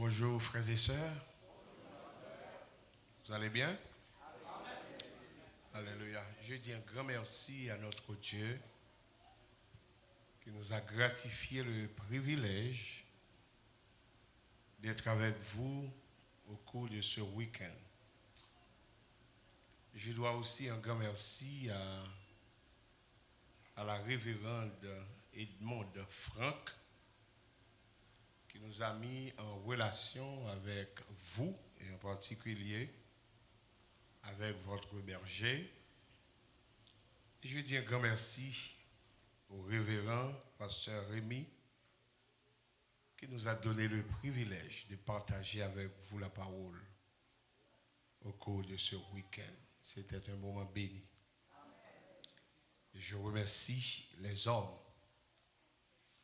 Bonjour frères et sœurs. Vous allez bien? Alléluia. Je dis un grand merci à notre Dieu qui nous a gratifié le privilège d'être avec vous au cours de ce week-end. Je dois aussi un grand merci à la révérende Edmonde Franck qui nous a mis en relation avec vous et en particulier avec votre berger. Et je dis un grand merci au révérend pasteur Rémi qui nous a donné le privilège de partager avec vous la parole au cours de ce week-end. C'était un moment béni. Et je remercie les hommes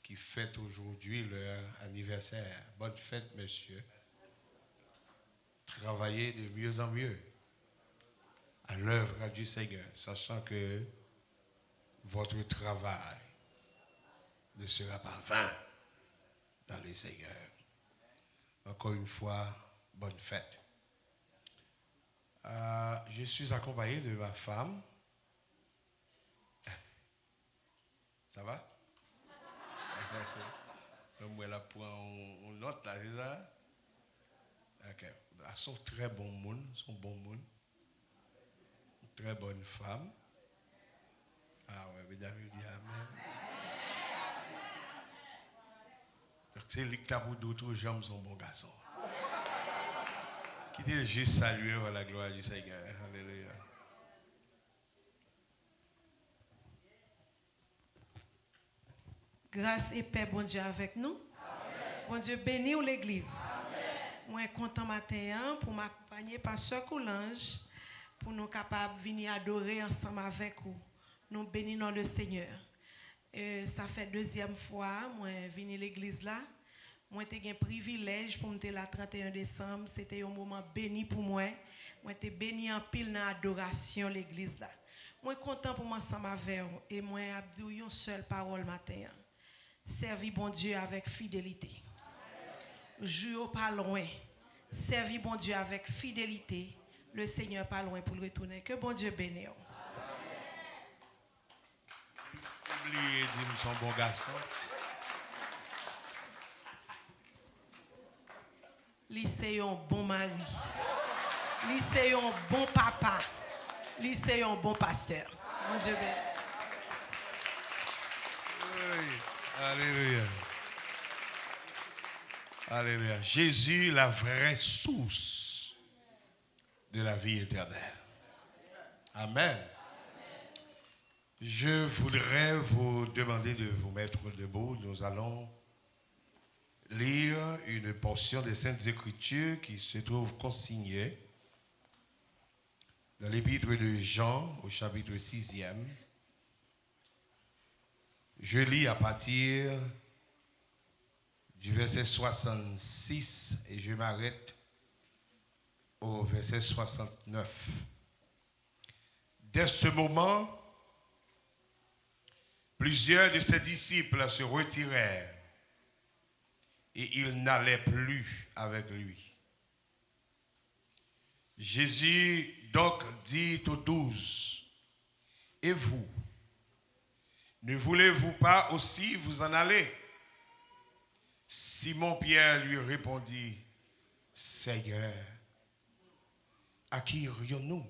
qui fêtent aujourd'hui leur anniversaire. Bonne fête, messieurs. Travaillez de mieux en mieux à l'œuvre du Seigneur, sachant que votre travail ne sera pas vain dans le Seigneur. Encore une fois, bonne fête. Je suis accompagné de ma femme. Ça va? Moi, là, pour une note, là, c'est ça? Ok. Elles sont très bons monde, sont bons monde. Très bonne femme. Ah ouais, mesdames, je dis amen. Donc, c'est lui qui a pour d'autres gens, son bon garçon. Quittez juste saluer à la gloire du Seigneur. Alléluia. Grâce et paix, bon Dieu, avec nous. Amen. Bon Dieu, bénis l'église. Moi, content matin pour m'accompagner par Sœur Coulange, pour nous capables de venir adorer ensemble avec vous. Nous bénissons le Seigneur. Ça fait deuxième fois, moi, venir à l'église là. Moi, j'ai eu un privilège pour me là 31 décembre. C'était un moment béni pour moi. Moi, j'ai béni en pile dans l'adoration l'église là. Moi, content pour moi ensemble avec vous. Et moi, j'ai dit une seule parole matin. Servis bon Dieu avec fidélité. Jouez pas loin. Servis bon Dieu avec fidélité. Le Seigneur pas loin pour le retourner. Que bon Dieu bénisse. Oubliez, dit son bon garçon. Lycée un bon mari. Lycée un bon papa. Lycée un bon pasteur. Bon Dieu bénisse. Alléluia. Alléluia. Jésus, la vraie source de la vie éternelle. Amen. Je voudrais vous demander de vous mettre debout. Nous allons lire une portion des Saintes Écritures qui se trouve consignée dans l'épître de Jean au chapitre 6e. Je lis à partir du verset 66 et je m'arrête au verset 69. Dès ce moment, plusieurs de ses disciples se retirèrent et ils n'allaient plus avec lui. Jésus donc dit aux 12, « Et vous, ne voulez-vous pas aussi vous en aller? » Simon-Pierre lui répondit, « Seigneur, à qui irions-nous?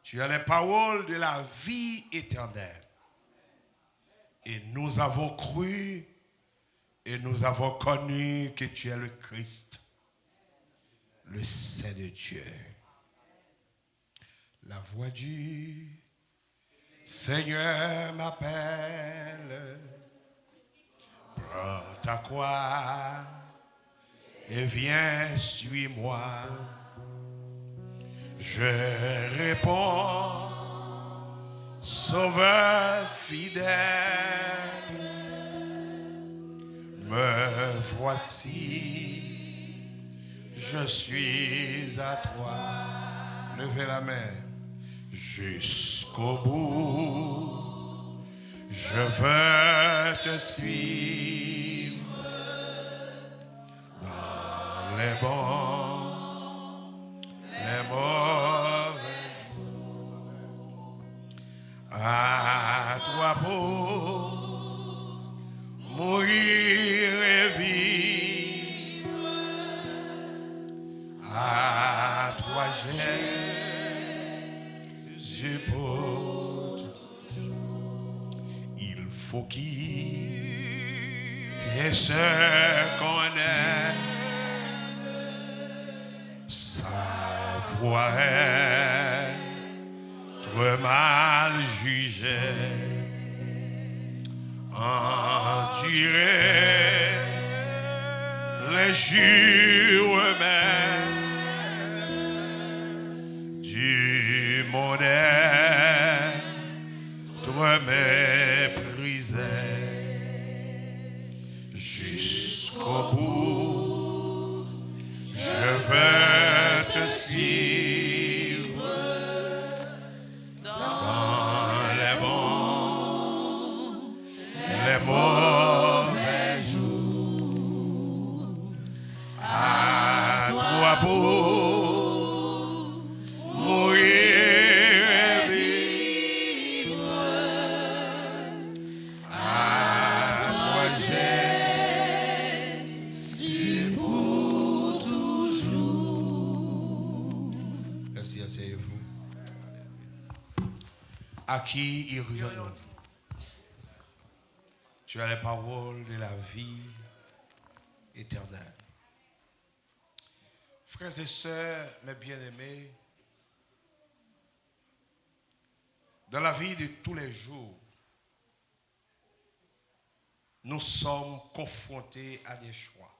Tu as les paroles de la vie éternelle. Et nous avons cru et nous avons connu que tu es le Christ, le Saint de Dieu. » La voix du Seigneur m'appelle, prends ta croix et viens, suis-moi. Je réponds, Sauveur fidèle, me voici, je suis à toi. Levez la main. Jusqu'au bout, je veux te suivre les bons, les mauvais. À toi pour mourir et vivre. À toi Jésus pour il faut quitter ce qu'on est. Savoir être mal jugé, endurer les jurements du monde être méprisé jusqu'au bout. Je veux te suivre dans les bons, les mauvais jours. À toi pour mourir et vivre. À toi Jésus pour toujours. Merci, asseyez-vous. À qui irions-nous? Tu as les paroles de la vie éternelle. Frères et sœurs, mes bien-aimés, dans la vie de tous les jours, nous sommes confrontés à des choix.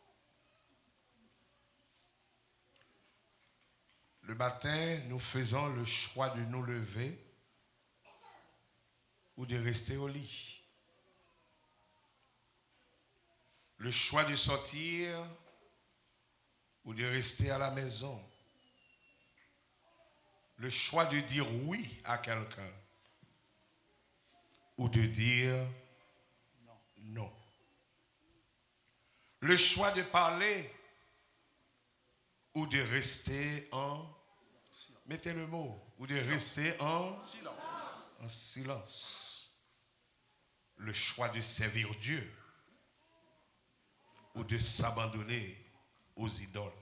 Le matin, nous faisons le choix de nous lever ou de rester au lit. Le choix de sortir ou de rester à la maison. Le choix de dire oui à quelqu'un ou de dire non. Le choix de parler ou de rester en... Mettez le mot. Ou de rester en silence. Le choix de servir Dieu ou de s'abandonner aux idoles.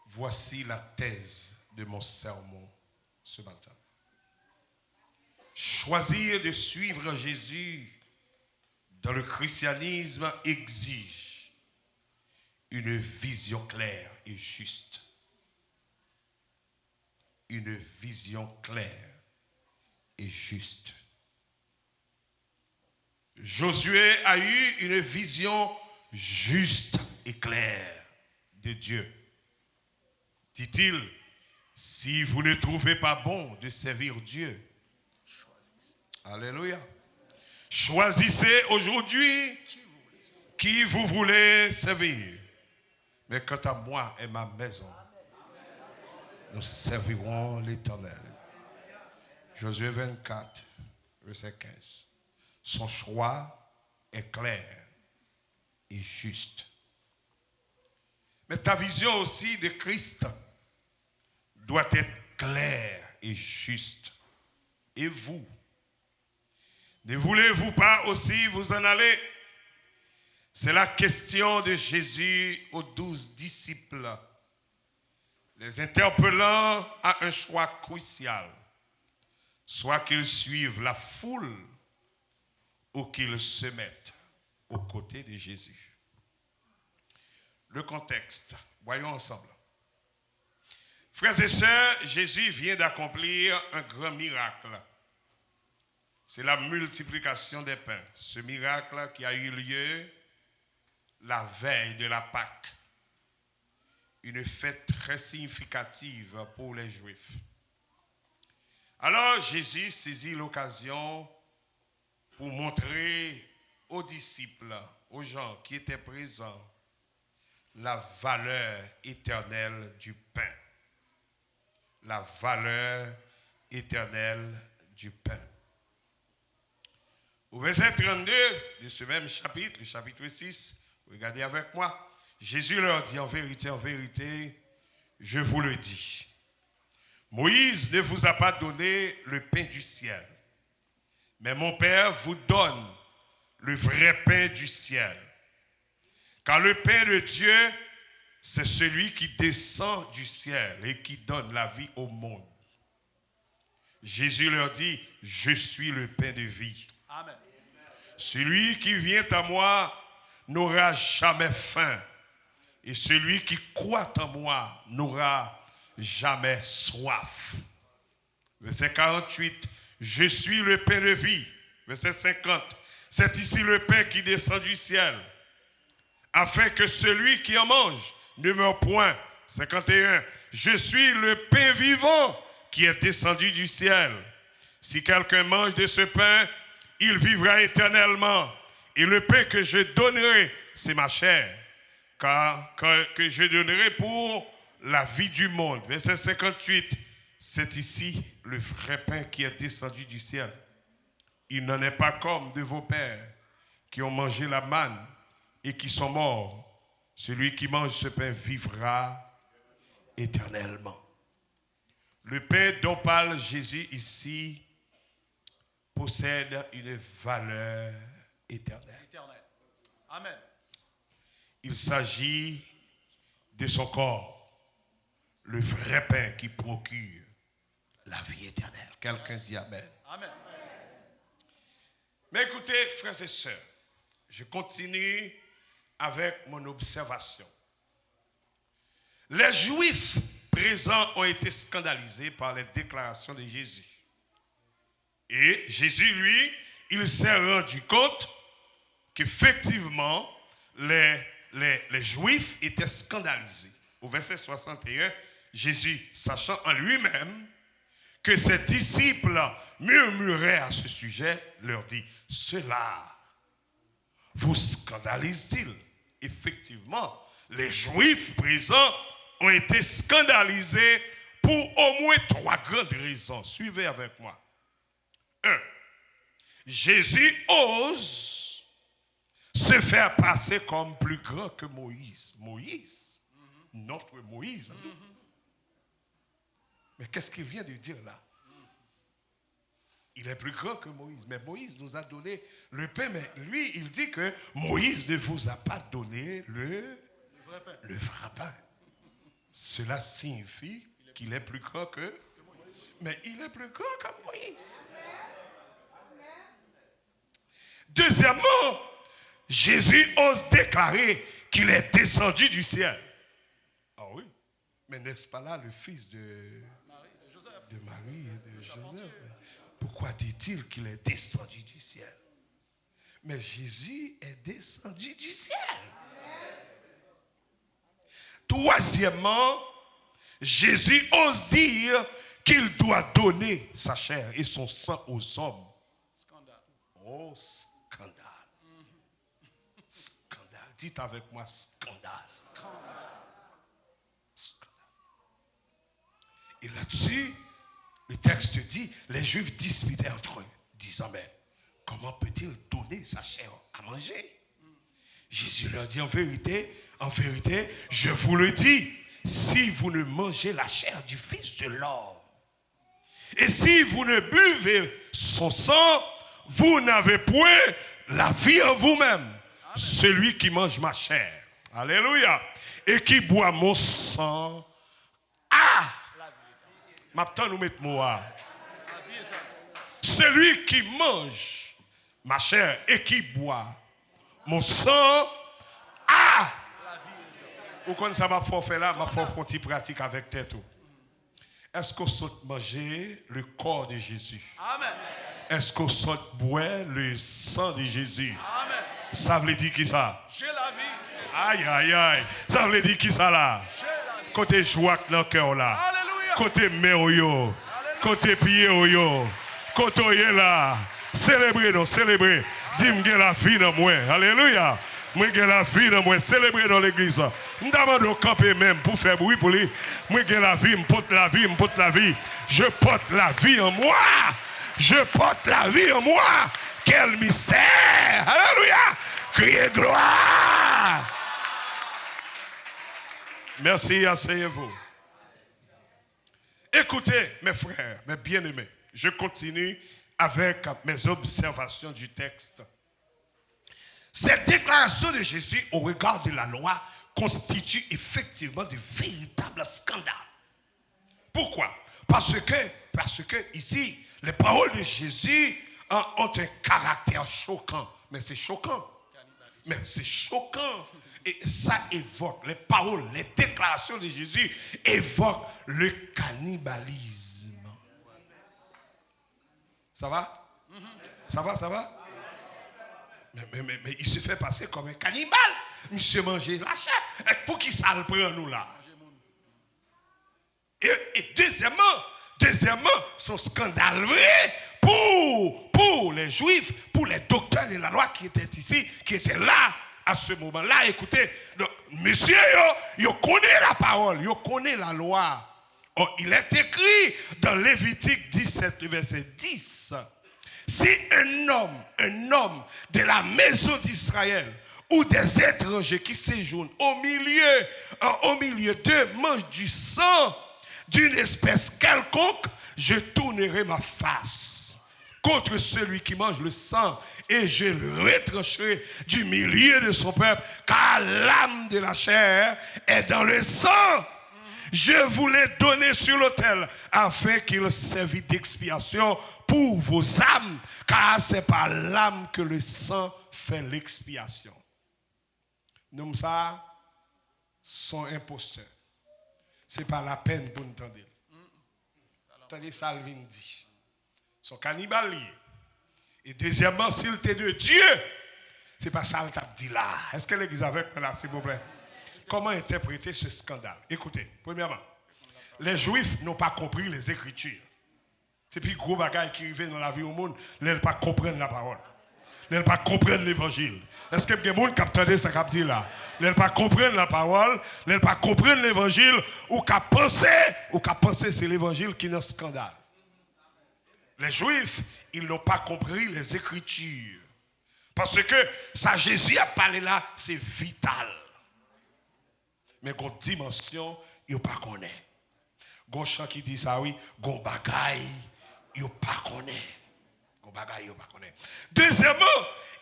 Voici la thèse de mon sermon ce matin. Choisir de suivre Jésus dans le christianisme exige une vision claire et juste. Une vision claire et juste. Josué a eu une vision juste et claire de Dieu. Dit-il, si vous ne trouvez pas bon de servir Dieu, alléluia. Choisissez aujourd'hui qui vous voulez servir. Mais quant à moi et ma maison, nous servirons l'Éternel. Josué 24, verset 15. Son choix est clair et juste. Mais ta vision aussi de Christ doit être claire et juste. Et vous, ne voulez-vous pas aussi vous en aller? C'est la question de Jésus aux 12 disciples, les interpellant à un choix crucial. Soit qu'ils suivent la foule ou qu'ils se mettent aux côtés de Jésus. Le contexte, voyons ensemble. Frères et sœurs, Jésus vient d'accomplir un grand miracle. C'est la multiplication des pains. Ce miracle qui a eu lieu la veille de la Pâque. Une fête très significative pour les Juifs. Alors Jésus saisit l'occasion pour montrer aux disciples, aux gens qui étaient présents, la valeur éternelle du pain. La valeur éternelle du pain. Au verset 32 de ce même chapitre, le chapitre 6, regardez avec moi. Jésus leur dit, en vérité, je vous le dis. Moïse ne vous a pas donné le pain du ciel, mais mon Père vous donne le vrai pain du ciel. Car le pain de Dieu, c'est celui qui descend du ciel et qui donne la vie au monde. Jésus leur dit, je suis le pain de vie. Amen. Celui qui vient à moi n'aura jamais faim. Et celui qui croit en moi n'aura jamais soif. Verset 48, je suis le pain de vie. Verset 50, c'est ici le pain qui descend du ciel, afin que celui qui en mange ne meure point. 51, je suis le pain vivant qui est descendu du ciel. Si quelqu'un mange de ce pain, il vivra éternellement. Et le pain que je donnerai, c'est ma chair, que je donnerai pour la vie du monde. Verset 58, c'est ici le vrai pain qui est descendu du ciel. Il n'en est pas comme de vos pères qui ont mangé la manne et qui sont morts. Celui qui mange ce pain vivra éternellement. Le pain dont parle Jésus ici possède une valeur éternelle. Amen. Il s'agit de son corps, le vrai pain qui procure la vie éternelle. Quelqu'un dit Amen. Amen. Mais écoutez, frères et sœurs, je continue avec mon observation. Les Juifs présents ont été scandalisés par les déclarations de Jésus. Et Jésus, lui, il s'est rendu compte qu'effectivement, les Juifs étaient scandalisés. Au verset 61, Jésus, sachant en lui-même que ses disciples murmuraient à ce sujet, leur dit, cela vous scandalise-t-il? Effectivement, les Juifs présents ont été scandalisés pour au moins 3 grandes raisons. Suivez avec moi. 1. Jésus ose se faire passer comme plus grand que Moïse. Moïse, notre Moïse. Mais qu'est-ce qu'il vient de dire là? Il est plus grand que Moïse. Mais Moïse nous a donné le pain. Mais lui, il dit que Moïse ne vous a pas donné le vrai pain. Cela signifie qu'il est plus grand que Moïse. Mais il est plus grand que Moïse. Deuxièmement, Jésus ose déclarer qu'il est descendu du ciel. Ah oui, mais n'est-ce pas là le fils de Marie et de Joseph? Pourquoi dit-il qu'il est descendu du ciel? Mais Jésus est descendu du ciel. Troisièmement, Jésus ose dire qu'il doit donner sa chair et son sang aux hommes. Scandale. Oh, scandale. Scandale. Dites avec moi, scandale. Scandale. Et là-dessus, le texte dit, les Juifs disputaient entre eux, disant, mais comment peut-il donner sa chair à manger? Jésus leur dit, en vérité, je vous le dis, si vous ne mangez la chair du Fils de l'homme, et si vous ne buvez son sang, vous n'avez point la vie en vous-même. Amen. Celui qui mange ma chair, alléluia, et qui boit mon sang, maintenant nous mettons moi. Celui qui mange ma chair et qui boit mon sang, Ou quand ça m'a fait là, m'a fait une petite pratique avec tête. Est-ce qu'on saute manger le corps de Jésus? Amen. Est-ce qu'on saute boire le sang de Jésus? Amen. Ça veut dire qui ça? J'ai la vie. Aïe, aïe, aïe. Ça veut dire qui ça là? Côté joie dans le cœur là. Alléluia. Côté main yo. Côté pied yo. Côté là. Célébrez nous, célébrez. Dis-moi la vie dans moi. Alléluia. Moi j'ai la vie dans moi, célébrer dans l'église. Je demande au camper même pour faire bruit pour lui. Moi j'ai la vie, je porte la vie, je porte la vie. Je porte la vie en moi. Je porte la vie en moi. Quel mystère. Alléluia. Criez gloire. Merci, asseyez-vous. Écoutez, mes frères, mes bien-aimés, je continue avec mes observations du texte. Cette déclaration de Jésus au regard de la loi constitue effectivement de véritables scandales. Pourquoi? Parce que ici, les paroles de Jésus ont un caractère choquant. Mais c'est choquant. Mais c'est choquant. Et ça évoque, les paroles, les déclarations de Jésus évoquent le cannibalisme. Ça va? Ça va? Mais il se fait passer comme un cannibale. Monsieur manger la chair. Et pour qui ça le prend nous là? Et deuxièmement, son scandale vrai pour les Juifs, pour les docteurs de la loi qui étaient ici, qui étaient là à ce moment-là. Écoutez, donc, monsieur, il connaît la parole, il connaît la loi. Oh, il est écrit dans Lévitique 17, verset 10. Si un homme de la maison d'Israël ou des étrangers qui séjournent au milieu d'eux mangent du sang d'une espèce quelconque, je tournerai ma face contre celui qui mange le sang et je le retrancherai du milieu de son peuple, car l'âme de la chair est dans le sang. Je vous l'ai donné sur l'autel afin qu'il servît d'expiation pour vos âmes, car c'est par l'âme que le sang fait l'expiation. Nous ça sont imposteurs. Ce n'est pas la peine pour nous entendre. Attendez, Salvin dit. Son cannibale. Et deuxièmement, s'il était de Dieu, ce n'est pas ça qu'il t'a dit là. Est-ce que l'église avec moi là, s'il vous plaît? Comment interpréter ce scandale? Écoutez, premièrement, les Juifs n'ont pas compris les Écritures. C'est puis gros bagaille qui arrive dans la vie au monde, ils ne pas comprendre la parole. Ils ne pas comprendre l'évangile. Est-ce que les gens qui entendent ça qui dit là? Ils ne pas comprendre la parole, ils ne pas comprendre l'évangile, ou qu'à penser c'est l'évangile qui est un scandale. Les Juifs, ils n'ont pas compris les Écritures. Parce que ça Jésus a parlé là, c'est vital. Mais qu'on dimension, il ne pas connaît. Gon chant qui dit ça, oui, gon bagaille, il ne pas connaît. Gon bagaille, il ne pas connaît. Deuxièmement,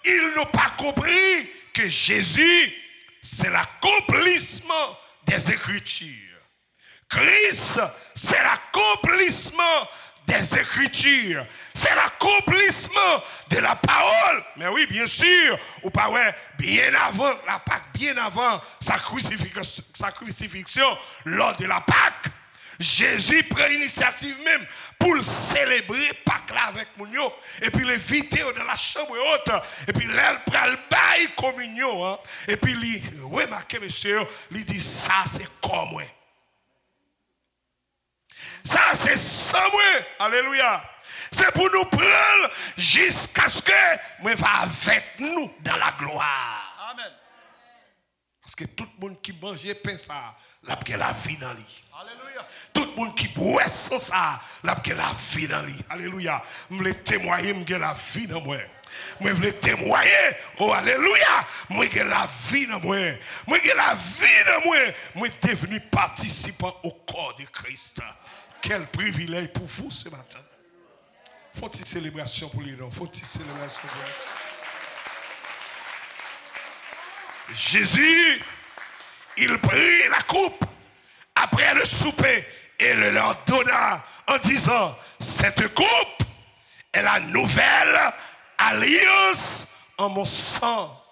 ils n'ont pas compris que Jésus, c'est l'accomplissement des Écritures. Christ, c'est l'accomplissement des Écritures. C'est l'accomplissement de la parole. Mais oui, bien sûr, ou pas ouais, bien avant la Pâque, bien avant sa crucifixion, lors de la Pâque, Jésus prend l'initiative même pour le célébrer Pâque là avec Mounio, et puis l'inviter dans la chambre haute, et puis là, il prend le bail communion, hein, et puis il remarque, monsieur, il dit ça c'est comme moi. Ça c'est sans moi. Alléluia. C'est pour nous prendre jusqu'à ce que moi va avec nous dans la gloire. Amen. Parce que tout le monde qui mange pain ça, là il y a la vie dans lui. Alléluia. Tout le monde qui boit sans ça, là il y a la vie dans lui. Alléluia. Je veux témoigner, il y a la vie dans moi. Moi, je veux témoigner, oh alléluia, moi j'ai la vie dans moi. Moi j'ai la vie dans moi. Moi suis devenu participant au corps de Christ. Quel privilège pour vous ce matin. Faut-il célébration pour les noms? Faut-il célébration pour les... Jésus, il prit la coupe après le souper et le leur donna en disant, cette coupe est la nouvelle alliance en mon sang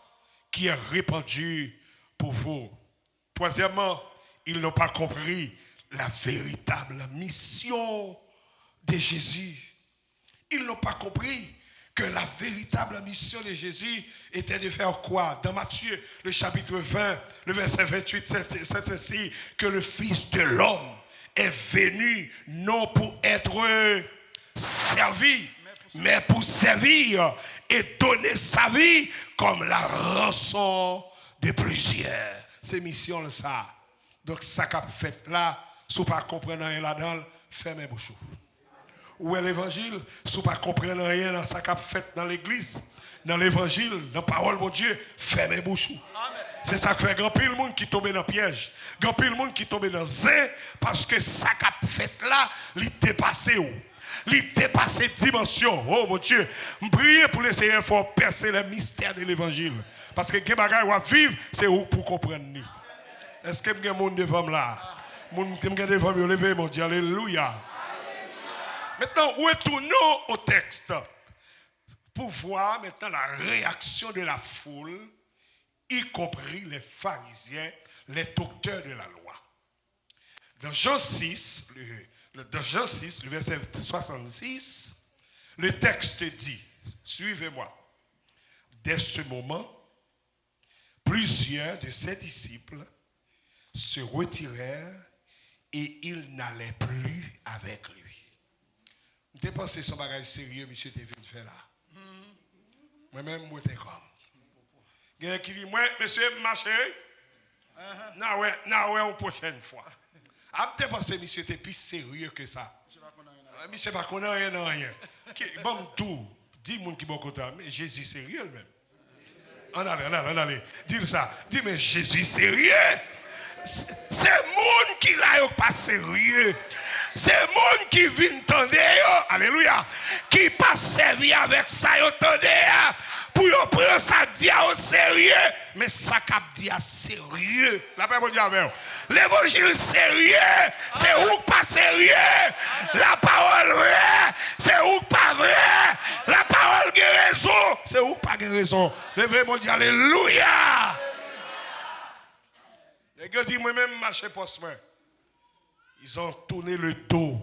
qui est répandu pour vous. Troisièmement, ils n'ont pas compris la véritable mission de Jésus. Ils n'ont pas compris que la véritable mission de Jésus était de faire quoi? Dans Matthieu, le chapitre 20, le verset 28, c'est ainsi que le Fils de l'homme est venu non pour être servi, mais pour servir et donner sa vie comme la rançon de plusieurs. C'est mission ça. Donc ça qu'a fait là, si vous ne comprenez rien là-dedans, fermez vos bouches. Où est l'évangile? Si vous ne comprenez rien dans ce qu'a fait dans l'église, dans l'évangile, dans la parole de Dieu, fermez vos bouches. C'est ça que fait grand pile monde qui tombe dans piège. Grand pile monde qui tombe dans zin parce que ça qu'a fait là, il dépassé où. Il dépasse dimension. Oh mon Dieu, je prie pour laisser un fort percer le mystère de l'évangile. Parce que les bagages à vivre, c'est où pour comprendre. Est-ce que il y a des gens devant là? Moun qui me devant me lever, mon Dieu, alléluia. Maintenant, retournons au texte pour voir maintenant la réaction de la foule, y compris les pharisiens, les docteurs de la loi. Dans Jean 6, le verset 66, le texte dit, suivez-moi, dès ce moment, plusieurs de ses disciples se retirèrent et ils n'allaient plus avec lui. Vous avez pensé son bagage sérieux, monsieur, tu es venu faire là. Moi-même, moi, t'es comme. Il y a qui dit, moi, monsieur, marché, non, une prochaine fois. Vous avez pensé, monsieur, tu es plus sérieux que ça. Monsieur, pas qu'on a rien, rien. Bon, tout, dis moun qui bon content, mais Jésus sérieux même. On allez. Dis ça. Dis, mais Jésus sérieux. C'est moun qui l'a pas sérieux. C'est moun qui vient tendre. Alléluia. Qui pas servi avec ça, yo tendre. Pour yo prendre ça dit au sérieux. Mais ça cap dit à sérieux. La Bible dit avec l'évangile sérieux. C'est ou pas sérieux. La parole vraie. C'est ou pas vrai. La parole guérison. C'est ou pas guérison. Levez-moi dit alléluia. Les gars disent moi-même marcher poste. Ils ont tourné le dos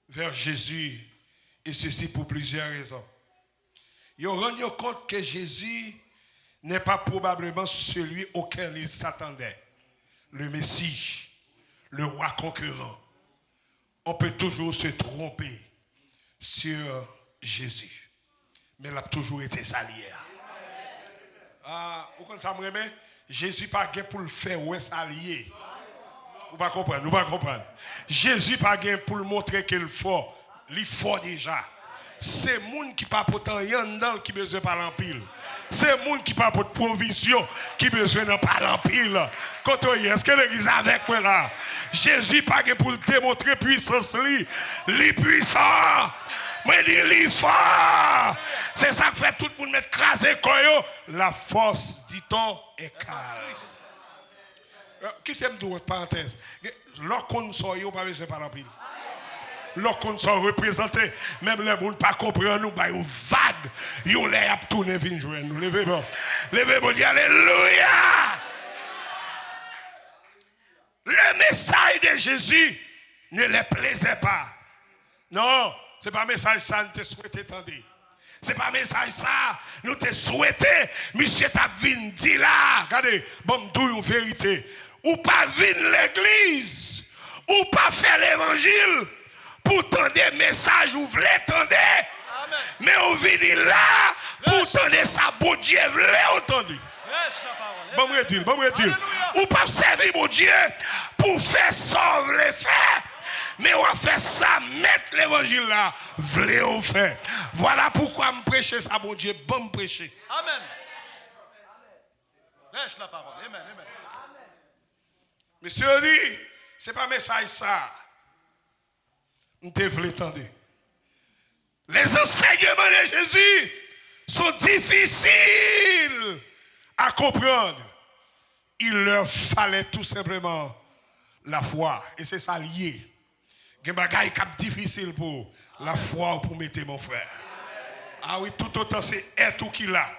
vers Jésus et ceci pour plusieurs raisons. Ils ont rendu compte que Jésus n'est pas probablement celui auquel ils s'attendaient. Le Messie, le roi conquérant. On peut toujours se tromper sur Jésus. Mais il a toujours été salier. Vous comprenez ça, Jésus pas gain pour le faire ou s'allier. Vous pas comprendre. Jésus pas gain pour le montrer qu'il est fort. Il est fort déjà. C'est moun qui pas pour rien dans qui besoin par l'empile. C'est moun qui pas pour provision qui besoin d'en par l'empile. Quand est-ce que l'église avec moi là? Jésus pas gain pour démontrer puissance li. Li puissant. Moi dis li fort. C'est ça que fait tout le monde mettre crasé koyo. La force dit-on est calme. Qui t'aime de votre parenthèse? Lorsqu'on sort, il n'y a pas besoin par l'empile. Lorsqu'on sont représentés, même les gens ne pas comprendre nous, ils vague, ils ont l'air à tourner vers nous. Levez-moi, dis alléluia. Le message de Jésus ne les plaisait pas. Non, ce n'est pas un message ça, nous te souhaitons entendre. Ce n'est pas un message ça, nous te souhaitons, monsieur Tavin dit là, regardez, bon, d'où une vérité. Ou pas venir l'église, ou pas faire l'évangile, pour tendre des messages, ou voulez tendre. Mais on vient là, pour tendre ça, bon Dieu, voulez entendre. Bon, me dire. Ou pas servir mon Dieu, pour faire ça, vous voulez faire. Mais on va faire ça, mettre l'évangile là, voulez on faire. Voilà pourquoi me prêcher ça, mon Dieu, bon me prêcher. Amen. Lâche la parole. Amen. Monsieur dit, ce n'est pas un message ça. Nous devons l'entendre. Les enseignements de Jésus sont difficiles à comprendre. Il leur fallait tout simplement la foi. Et c'est ça lié. Il y a des bagages difficiles pour la foi ou pour mettre mon frère. Ah oui, tout autant c'est être qu'il a.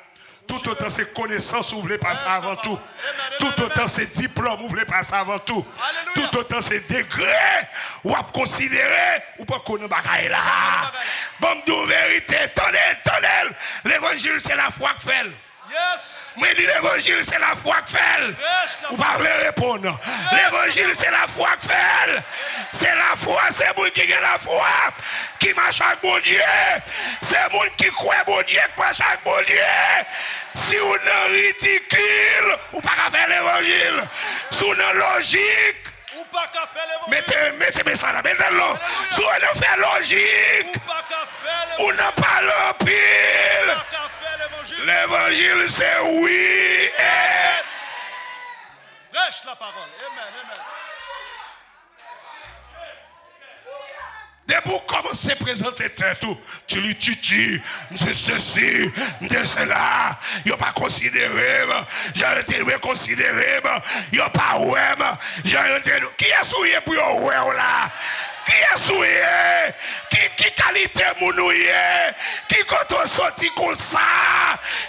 Tout autant c'est connaissances, vous voulez passer avant tout. Tout autant c'est diplôme, vous voulez passer avant tout. Tout autant c'est degré, ou à considérer, ou pas connaître bagaille là. Bon, de vérité, tendez. L'évangile, c'est la foi que fait. Yes. Moi, dis l'évangile, c'est la foi que fait. Vous ne pouvez pas répondre. L'évangile, c'est la foi que fait. C'est la foi, c'est vous qui a la foi, qui marche avec mon Dieu. C'est vous qui croit mon Dieu, qui marche avec mon Dieu. Si vous êtes ridicule, vous ne pouvez pas faire l'évangile. Si vous êtes logique, Ou pas qu'à faire l'évangile. mettez ça là, mettez-le. Si vous êtes fait logique, Ou pas qu'à faire vous l'évangile. n'avez pas l'empile. Ou pas qu'à faire l'évangile. L'évangile, c'est oui et Prêche la parole. Amen, amen. Dès pour commencer à présenter tout, tu lui tues, c'est ceci, c'est cela, il n'a pas considéré, j'ai été considéré, il n'a pas ouais, j'ai été. Qui est souillé pour ouais là? Qui est souillé? Qui qualité mounouye? Qui quand on sorti comme ça?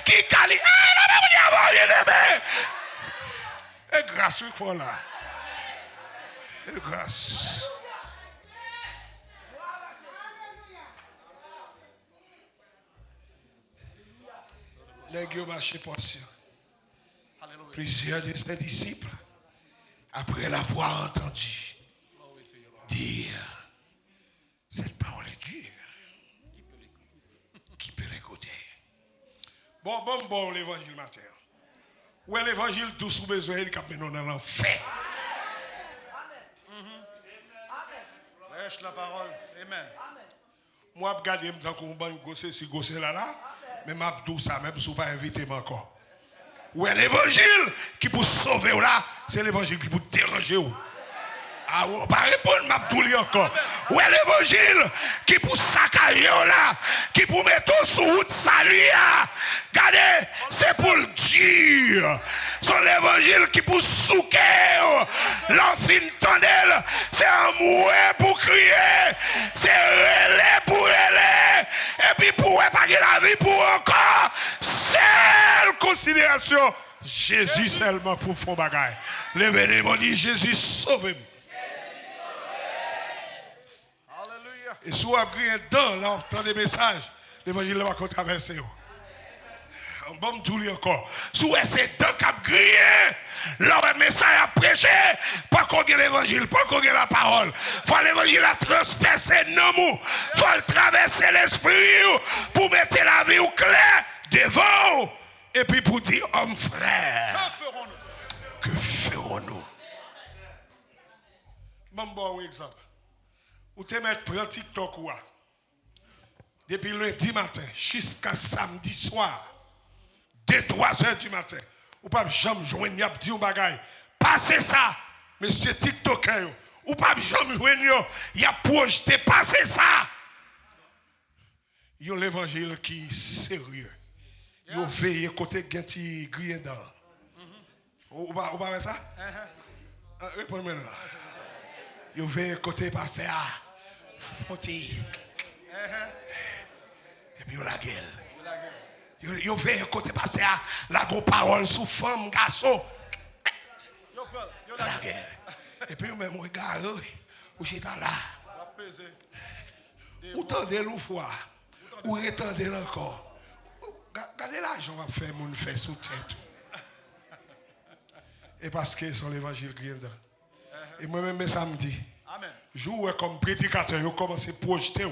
Qui qualité? Et grâce, voilà. Et grâce. Nèg yo marché patient. Plusieurs de ses disciples, après l'avoir entendu, dire cette parole est dure. Qui peut l'écouter? Bon, l'évangile matin. Où est l'évangile tout sous besoin, il cap menon dans l'enfer. Prêche la parole. Amen. Moi, je regarde tant qu'on va gosser si gosser là, mais je dis ça, même si vous pas invité encore. Ouais, l'évangile qui pour sauver là, c'est l'évangile qui pour déranger. Ah, vous pas répondre, je dis encore. Ouais, l'évangile qui pour saccager là, qui pour mettre sous route salut. Regardez, c'est pour le dur. C'est l'évangile qui pour souquer. L'enfin tendel, c'est un mouet pour crier. C'est relais pour relais. Et puis pour pas la vie pour encore. Seule considération. Jésus seulement pour faire bagaille. Les bénémoines dit Jésus sauve-moi. Alléluia. Et si vous avez un temps, là, on entend des messages, l'évangile va traverser. On va me dire encore. Si vous avez un temps qui a grillé, là, le message a prêché, pas qu'on ait l'évangile, pas qu'on ait la parole. Il faut l'évangile à transpercer nos mots. Il faut traverser l'esprit pour mettre la vie au clair devant. Et puis pour dire, homme frère, Que ferons-nous? que ferons-nous? Bon exemple. Ou te mettre prendre TikTok ou depuis lundi matin jusqu'à samedi soir, 2-3 heures du matin, ou pas jamais joindre y a dit un bagay. Passez ça, monsieur TikToker, ou pas jamais joindre y a projeté passez ça. Yon l'évangile qui est sérieux. Yon veille côté genti grien dans. Ou pas ça? Répondez-moi là. Yon veille côté pasteur. Foti. Et puis la gueule. Yo fait côté passer la grosse parole sous femme garçon. La gueule. Et puis même regarde où j'étais là. Ou tendez l'ou fois. Ou retendez encore. Regardez l'argent va faire mon fait sous tête. Et parce que c'est l'évangile qui est dedans. Et moi-même samedi. Joue comme prédicateur, vous commencez à projeter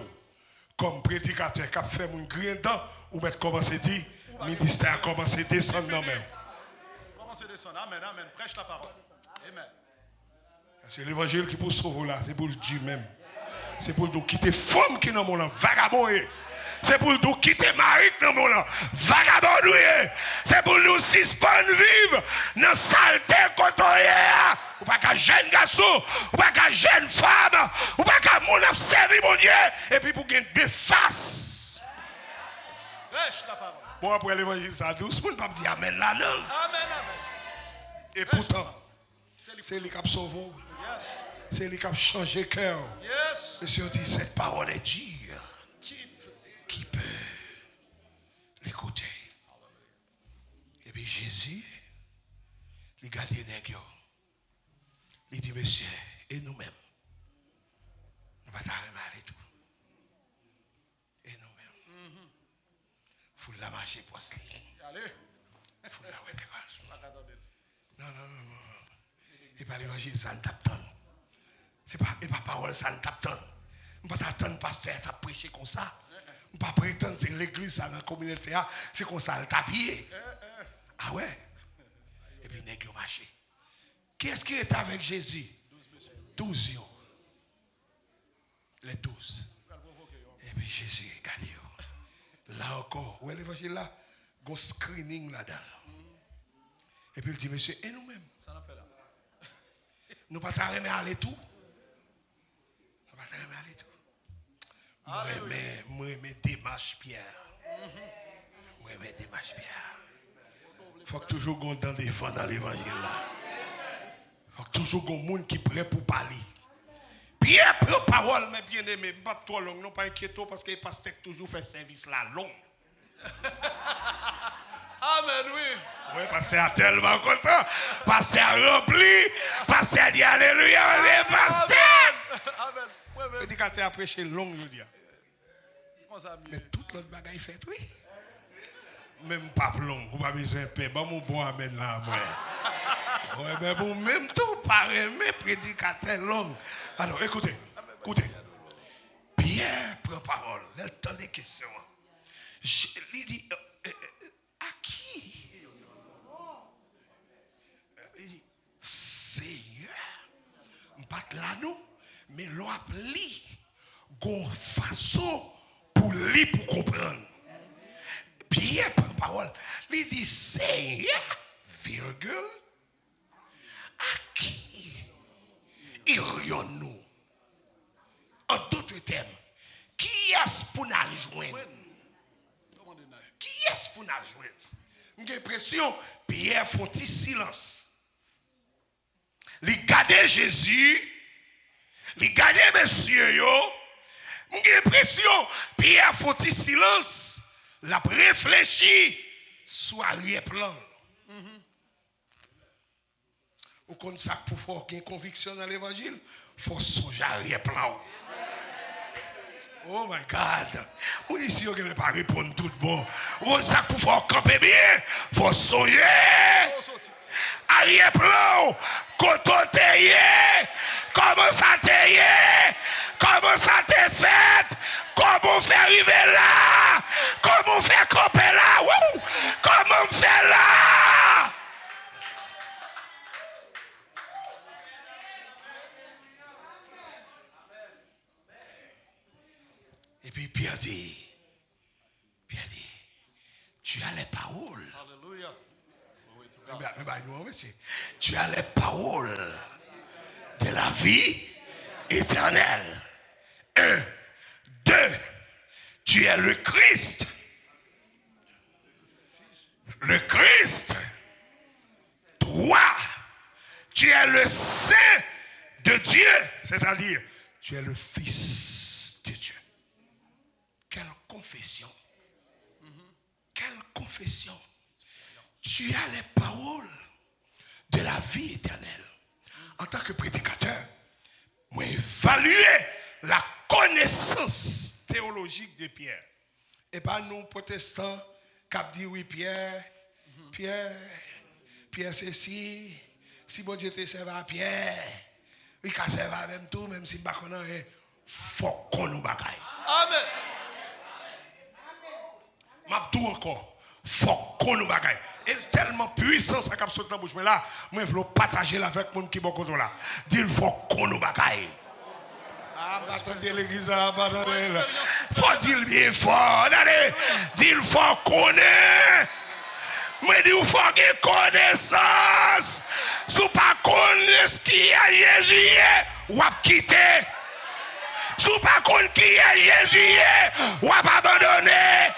comme prédicateur qui a fait mon grain dedans, ou mettre commencer à dire, ministère a commencé à descendre dans même. Commencez à descendre. Amen, amen. Prêche la parole. Amen. C'est l'évangile qui pour sauver là, c'est pour le Dieu même. C'est pour nous quitter femme qui dans mon nom, vagabond. C'est pour nous quitter mari qui dans mon nom, vagabond. C'est pour nous suspendre vivre dans la saleté quand on est. Ou pas qu'un jeune garçon, ou pas qu'un jeune femme, ou pas qu'un monde a servi mon Dieu, et puis pour gagner deux faces. Prêche la parole. Bon, après l'évangile, ça douce, pour ne pas dire amen là, non. Amen, amen. Et pourtant, c'est lui qui a sauvé. Yes. C'est lui qui a changé cœur. Yes. Monsieur dit, cette parole est dure. Keep. Qui peut l'écouter? Et puis Jésus, il garde les nègres. Il dit, monsieur, et nous-mêmes, nous ne pouvons pas aller tout. Et nous-mêmes, il faut la marcher pour se lire. Allez. Il faut la voir. Non. Et pas l'évangile, ça ne tape tant. C'est pas parole, ça ne tape tant. Je ne peux pas attendre pasteur à prêcher comme ça. Je ne peux pas prétendre que l'église, ça, dans la communauté, c'est comme ça, le tapier. Ah ouais? Et puis, nèg yo marché. Qui est-ce qui est avec Jésus? 12 yo. Les 12. Et puis Jésus, regardez. Là encore, où est l'évangile là? Il y a un screening là-dedans. Et puis il dit, monsieur, et nous-mêmes? Ça n'a fait là. Nous pas t'arrêter aller tout. Nous pas t'arrêter aller tout. Moi, mais démarche Pierre. Moi, mais démarche Pierre. Faut que toujours qu'on dans des vents dans l'évangile là. Faut que toujours qu'on monde qui prêt pour parler. Pierre prend parole, mais bien aimé, pas trop long, non pas inquiétant parce que le pasteur toujours fait service là long. Amen, oui. Oui, pasteur a tellement content, pasteur a rempli, pasteur a dit alléluia, pasteur. Amen. Oui, mais Prédicateur a prêché long, je dis. comment ça mieux? Mais toute l'autre bagaille fait, oui. Même pas long, vous pas besoin de paix. Bon, mon bon amène là, moi. Ouais, mais vous même tout pareil, mais prédicateur long. Alors, écoutez. Pierre prend parole. Il a le temps des questions. Il dit, à qui? Il dit, Seigneur, pas là nous, mais l'on appelé, gon façon pour lui pour comprendre. Pierre prend parole. Il dit, Seigneur, virgule, à qui irions-nous? En d'autres termes, qui est-ce pour nous joindre? Qui est-ce pour nous joindre? J'ai l'impression, Pierre font un silence. Il garde Jésus, il garde monsieur yo. J'ai l'impression, Pierre font un silence. Il a réfléchi sur arrière-plan. Ou comme ça, pour faire une conviction dans l'évangile, il faut songer arrière-plan. Oh my God. On dit si on ne peut pas répondre tout bon. Ou ça pour faire camper bien, il faut songer. Arrière-plan. Côté, comment ça t'est? Comment ça t'est fait? Comment on fait arriver là? Comment on fait camper là? Wouh! Comment on fait là? Et puis Pierre dit, tu as les paroles. Alléluia. Tu as les paroles de la vie éternelle. 1, 2, tu es le Christ. Le Christ. 3, tu es le Saint de Dieu. C'est-à-dire, tu es le Fils de Dieu. Quelle confession. Quelle confession. Tu as les paroles de la vie éternelle. En tant que prédicateur, moi évaluer la connaissance théologique de Pierre. Et pas nous protestants qui dit oui Pierre c'est si bon Dieu te serve à Pierre, oui qu'à serve à même tout, même si pas qu'on a faut qu'on nous bagaille. Amen. M'a tout encore. Faut qu'on nous bagaille. Et tellement puissant ça cap sauter dans bouche mais là, moi je veux partager avec monde qui bon côté là. Dit faut qu'on nous bagaille. Ah, attendez l'église, attendez. Faut dire bien fort. Allez, dit faut connaître. Mais dit faut qu'il connaissance. Si pas connaître ce qui est Jésus, ou à quitter. Si pas connaître qui est Jésus, ou à abandonner.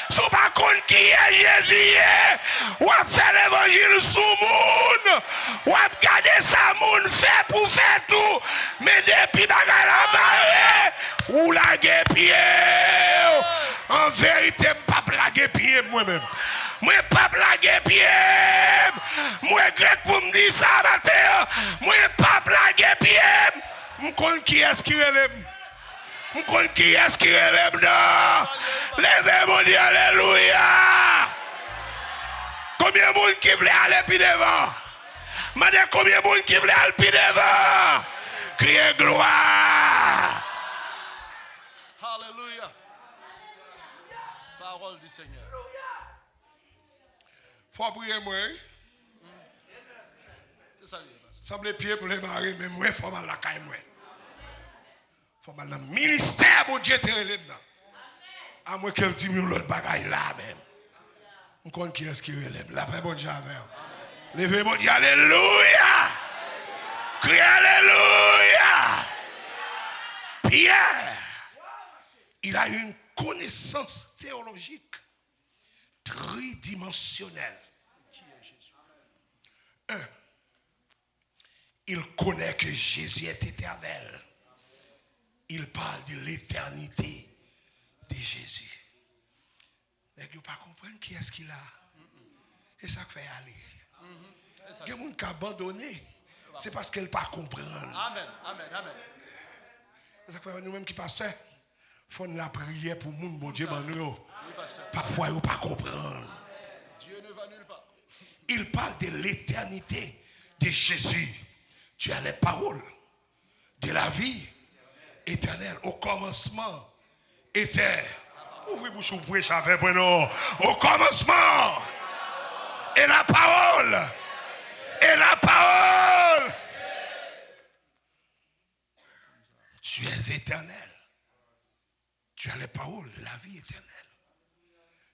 Si pas connaître qui est Jésus, ou à faire l'évangile sous monde, ou à garder ça monde fait pour faire tout. Mais depuis bagarre la marée, ou la pied. En vérité, je ne pas blaguer pied moi-même. Moi ne pas blaguer pied. Moi regrette pour me dire ça matin. Moi ne pas blaguer pied. Je connais qui est-ce qui relève. Je connais qui est-ce qui relève. Levez-moi dit alléluia. Combien de monde qui voulait aller plus devant? Madame, combien de monde qui voulait aller plus devant? Criez gloire. Alléluia. Parole du Seigneur. Faut prier moi. C'est ça. Semble pied pour les maris, mais moi, il faut mal la caille moi. Faut mal dans le ministère, mon Dieu, te relève dedans. À moi qu'elle dit l'autre bagaille là même. On connaît qui est-ce qui relève. La paix, bon Dieu avec. Levez, mon Dieu, alléluia. Crie alléluia. Pierre, il a une connaissance théologique tridimensionnelle. Il connaît que Jésus est éternel. Il parle de l'éternité de Jésus. Mais vous ne pas comprendre qui est-ce qu'il a. Et ça fait aller. Il y a des gens qui abandonné. C'est parce qu'elle ne pas comprendre. Amen, amen, amen. C'est ça fait nous-mêmes qui pasteurs. Il faut la prière pour nous, bon Dieu, nous. Oui, pasteur. Parfois, ils ne pas comprendre. Dieu ne va nulle part. Il parle de l'éternité de Jésus. Tu as les paroles de la vie éternelle. Au commencement était. Ouvrez bouche, ouvrez chavé pour nous. Au commencement. Et la parole. Et la parole. Tu es éternel. Tu as les paroles de la vie éternelle.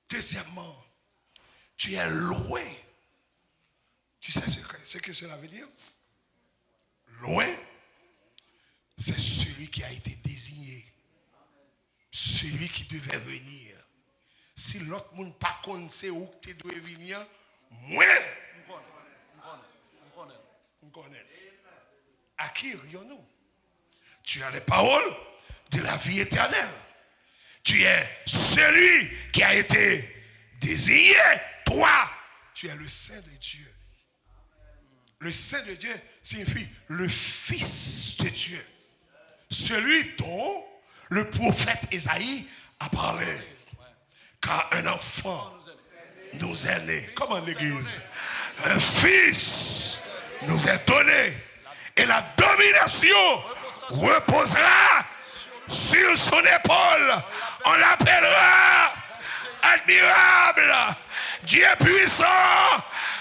Deuxièmement, tu es loin. Tu sais ce que cela veut dire? Loin, c'est celui qui a été désigné. Celui qui devait venir. Si l'autre monde pas connaît où tu dois venir, moi, on connaît. À qui rions-nous? Tu as les paroles de la vie éternelle. Tu es celui qui a été désigné. Toi, tu es le Saint de Dieu. Le Saint de Dieu signifie le Fils de Dieu. Celui dont le prophète Ésaïe a parlé. Car un enfant nous est né. Comme en l'église. Un fils nous est donné. Et la domination reposera sur son épaule. On l'appellera admirable. Dieu puissant.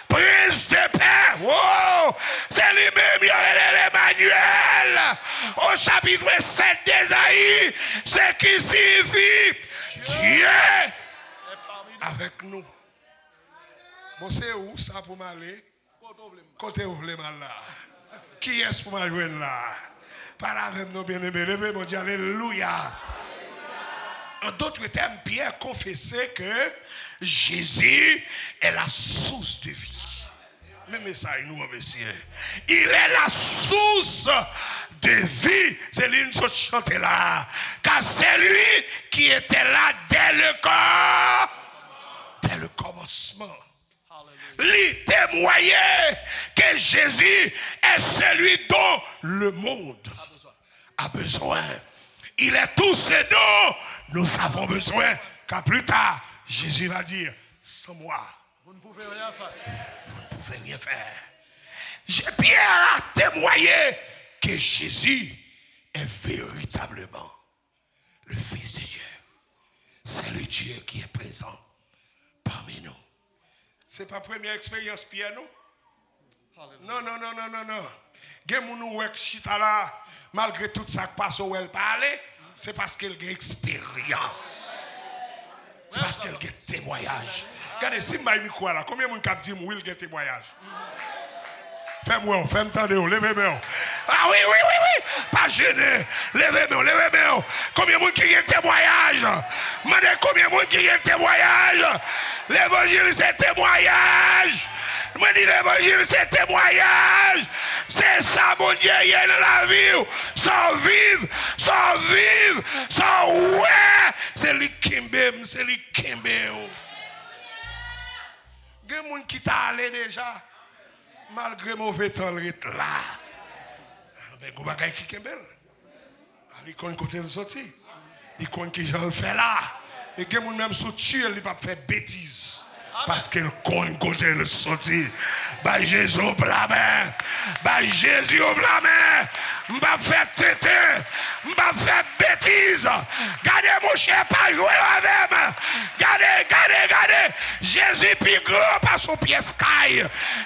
Prince de paix. Wow. C'est lui-même, il y aurait l'Emmanuel. Au chapitre 7 d'Ésaïe, c'est qui signifie Dieu avec nous. Bon, c'est où ça pour m'aller? Côté où vous voulez mal là? Qui est-ce pour m'aller là? Parlez avec nous, bien-aimés. Levez mon Dieu, alléluia. En d'autres termes, Pierre confessait que Jésus est la source de vie. Même ça, nous, monsieur. Il est la source de vie. C'est l'une qui chante là. Car c'est lui qui était là dès le commencement. Il témoignait que Jésus est celui dont le monde a besoin. Il est tout ce dont nous avons besoin. Car plus tard, Jésus va dire, sans moi, vous ne pouvez rien faire. Vous ne pouvez rien faire. Pierre a témoigné que Jésus est véritablement le Fils de Dieu. C'est le Dieu qui est présent parmi nous. Ce n'est pas la première expérience, Pierre, non? Non. Malgré tout ça qui passe où elle parle, c'est parce qu'elle a une expérience. C'est parce qu'elle a un témoignage. Regardez, si je mets micro là, combien de monde qui dit oui, il y a un témoignage? Fais-moi, fais-moi entendre, levez-moi. Ah oui. Pas gêné. Levez-moi. Combien de monde qui a un témoignage? Demandez combien de monde qui a un témoignage? L'évangile, c'est témoignage. Je dis l'évangile, c'est témoignage. C'est ça, mon Dieu, il y a dans la vie. Sans vivre. Sans ouais. C'est lui qui m'aime, c'est lui qui m'aime. Il y a des gens qui t'a allé déjà. Malgré mauvais temps, il est là. Mais il y a des gens qui m'aiment. Il connaît côté de sortie. Il connaît qui j'en fais là. Et il y a des gens même sous tuer, il ne peut pas faire bêtises. Parce qu'elle connaît côté de sortie. Bah Jésus au blâme. Jésus au blâme. M'a fait tété. M'a fait bêtise. Gardez mon chien pas jouer avec. Gardez. Jésus plus grand par son pied sky.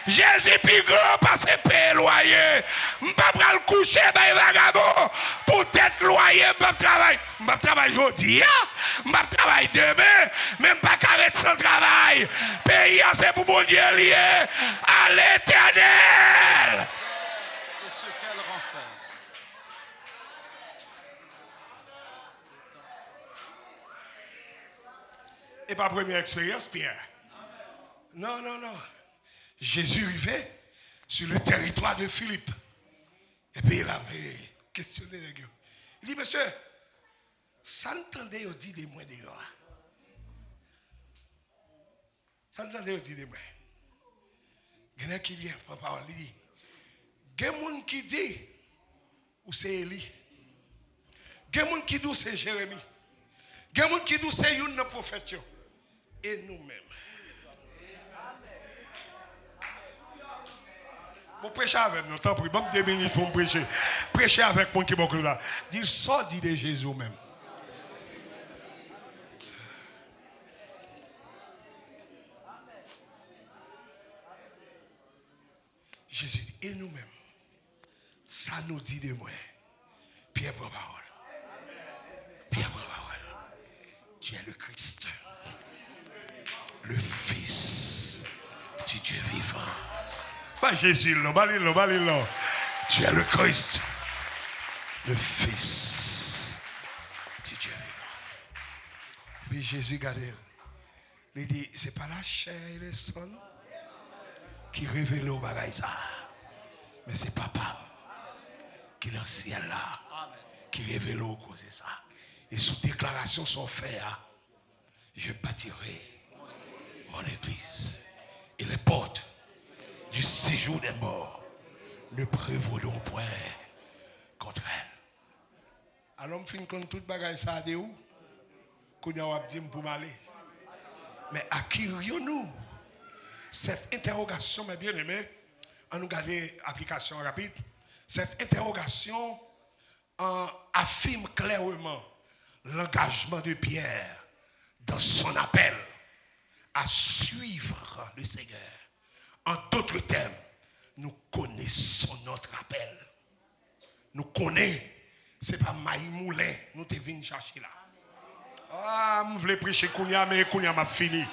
Jésus plus grand par ses paix loyer. M'a pas le coucher bah vagabond. Pour être loyer m'a travail aujourd'hui. M'a travail demain. Même pas carré sans travail. Pays c'est pour mon Dieu lié à l'éternel. ce qu'elle renferme. Et pas première expérience, Pierre. Non, non, non. Jésus arrivait sur le territoire de Philippe. Et puis il a questionné les gars. Il dit, monsieur, ça n'entendait au dit des mois dehors. Ça n'entendait au dit des mois. Il y en a qui dit, papa, il dit, il y a des gens qui disent, ou c'est Élie. Il y a des gens qui disent, c'est Jérémie. Il y a des gens qui disent, c'est une prophète. Et nous-mêmes. Bon, prêchez avec nous, tant pis, bon, 2 minutes pour me prêcher. Prêchez avec moi qui est là. Dire ça, dit de Jésus même. Jésus dit, et nous-mêmes, ça nous dit de moi. Pierre prend parole. Pierre prend parole. Tu es le Christ, le Fils du Dieu vivant. Pas Jésus, non, non. Tu es le Christ, le Fils du Dieu vivant. Puis Jésus regardait. Il dit, c'est pas la chair et le sang qui révèle au bagaille ça. Mais c'est papa qui est dans le ciel là, qui révèle au cause de ça. Et sous déclaration sont faites, je bâtirai mon église. Et les portes du séjour des morts ne prévaudront point contre elle. Alors, je finis contre toute bagaille ça de où? Qu'on y a dit pour m'aller. Mais à qui nous cette interrogation, mes bien-aimés, on nous garde l'application rapide. Cette interrogation affirme clairement l'engagement de Pierre dans son appel à suivre le Seigneur. En d'autres termes, nous connaissons notre appel. Nous connaissons, ce n'est pas Maï Moulin, nous te venons chercher là. Ah, je voulais prêcher Kounia, mais Kounia m'a fini.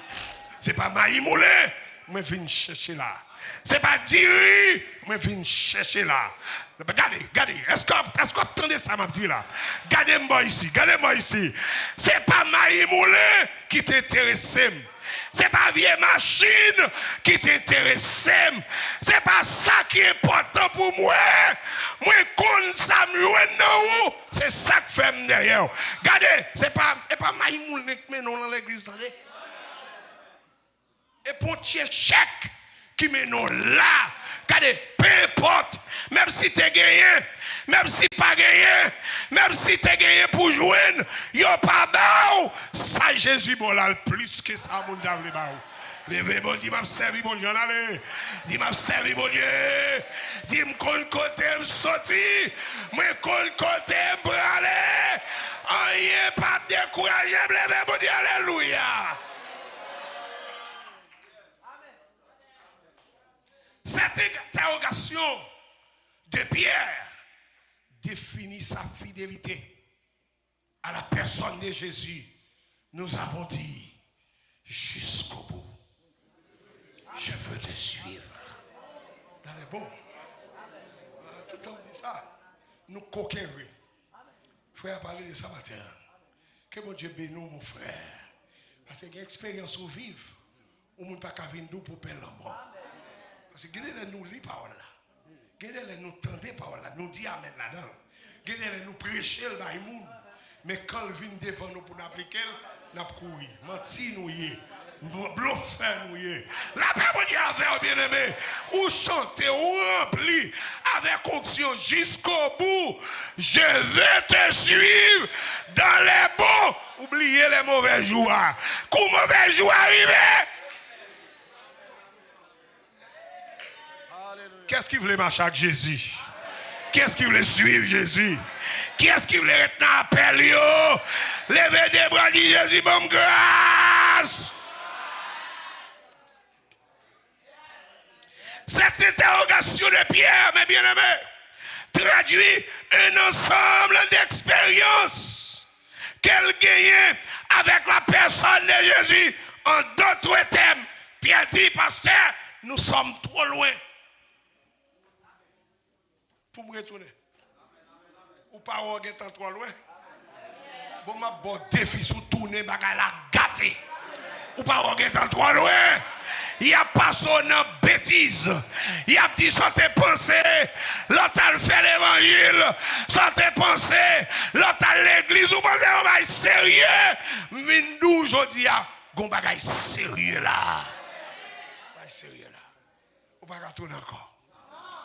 Ce n'est pas Maï Moulin, je viens chercher là. Ce n'est pas Diri, je viens chercher là. Regardez, est-ce que vous entendez ça, m'a dit là? Regardez-moi ici. Ce n'est pas Maï Moulin qui t'intéresse. Ce n'est pas vieille machine qui t'intéresse. Ce n'est pas ça qui est important pour moi. Moi, quand ça me c'est ça que fait derrière. Regardez, ce n'est pas Maï Moulin qui mène dans l'église. Et pour tirer chèque qui mène là, regardez, peu importe, même si tu es gagné, même si pas gagné, même si tu es gagné pour jouer, il n'y a pas bao. Ça, Jésus, bon là, plus que ça, mon Dieu, levez, bon Dieu, m'a servi, bon Dieu, allez. Dis, m'a servi, bon Dieu. Dis-moi, qu'on côté me sorti, moi, qu'on côté me brûler. Rien pas décourager, levez, bon Dieu, alléluia. Cette interrogation de Pierre définit sa fidélité à la personne de Jésus. Nous avons dit jusqu'au bout, je veux te suivre. Dans les bons, tout le temps dit ça. Nous coquins, frère, parler de ça matin. Que mon Dieu bénisse mon frère. Parce qu'il y a une expérience au vivre où on ne peut pas venir pour perdre la mort. Parce que nous lisons la parole là. Nous tendons la parole là. Nous disons amen là-dedans. Nous prêchons le baïmoun. Mais quand il vient devant nous pour nous appliquer, nous avons couru. Menti nous y est. Bluffé nous y est. La paix de Dieu avec bien aimé. Ou chanter, ou remplir avec onction jusqu'au bout. Je vais te suivre dans les bons. Oubliez les mauvais jours. Quand mauvais jours arrivent. Qu'est-ce qui voulait marcher avec Jésus? Qu'est-ce qui voulait suivre Jésus? Qu'est-ce qui voulait être dans l'appel? Levez des bras, dit Jésus, bonne grâce. Cette interrogation de Pierre, mes bien-aimés, traduit un ensemble d'expériences qu'elle gagnait avec la personne de Jésus. En d'autres termes, Pierre dit, pasteur, nous sommes trop loin pour me retourner. Ou pas on est trop loin. Bon m'a bon défi sous tourner bagay la gâté. Ou pas on est trop loin. Il y a pas son bêtise. Il y a dit sans tes pensées, l'autre a fait l'évangile, sans tes pensées, l'autre a l'église, ou pensez on va sérieux. Mindou jodi a gon bagay sérieux là. Bagay sérieux là. Ou pas tourner encore.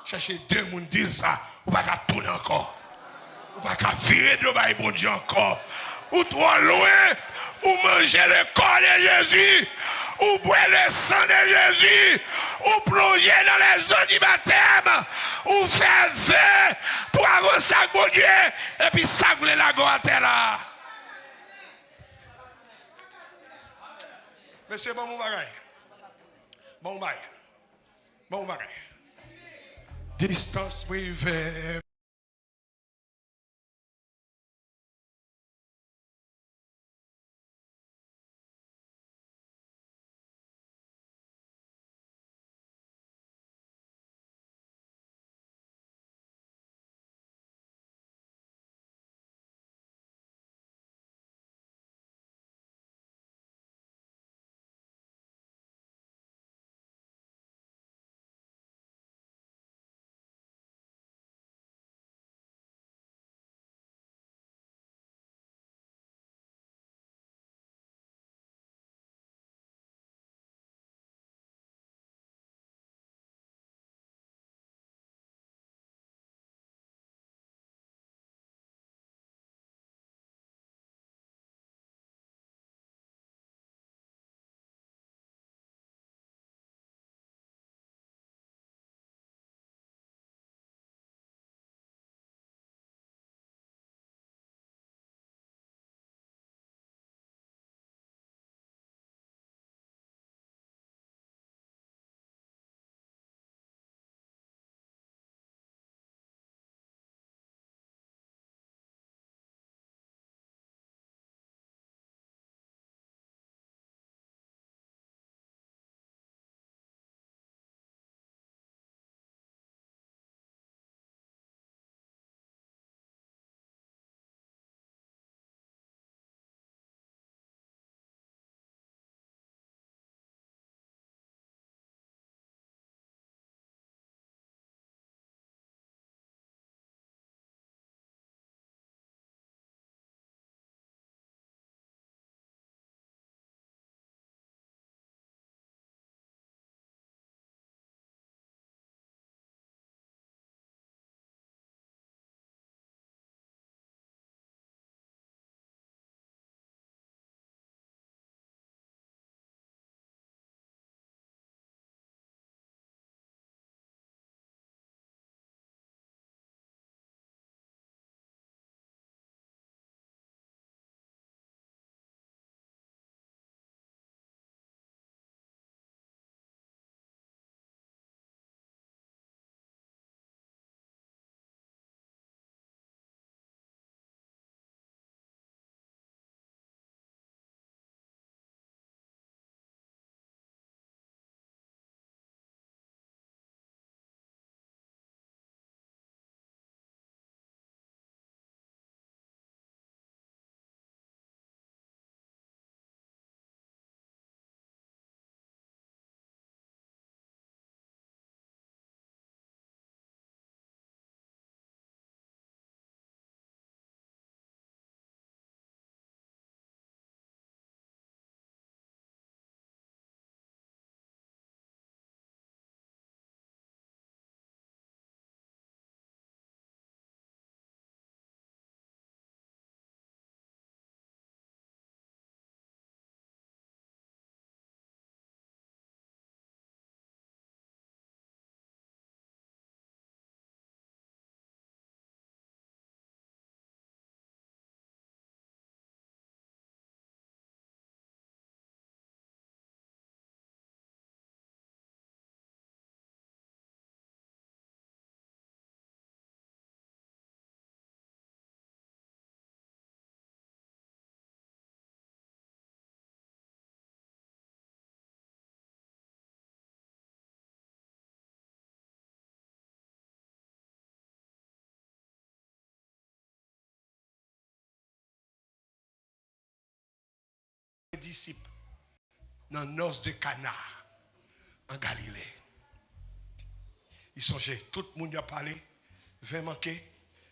Cherchez deux moun dire ça, ou pas tourner encore. Ou pas virer de bagay bon Dieu encore. Ou trop loin, ou manger le corps de Jésus. Ou boire le sang de Jésus, ou plonger dans les eaux du baptême, ou faire vœu pour avancer avec mon Dieu, et puis sagler la goûte là. Mais c'est bon mon bagay. Bon bagay. Bon bagay. Distance privée. disciples dans noces de Cana en Galilée. Ils songeaient, tout le monde a parlé, vin manqué,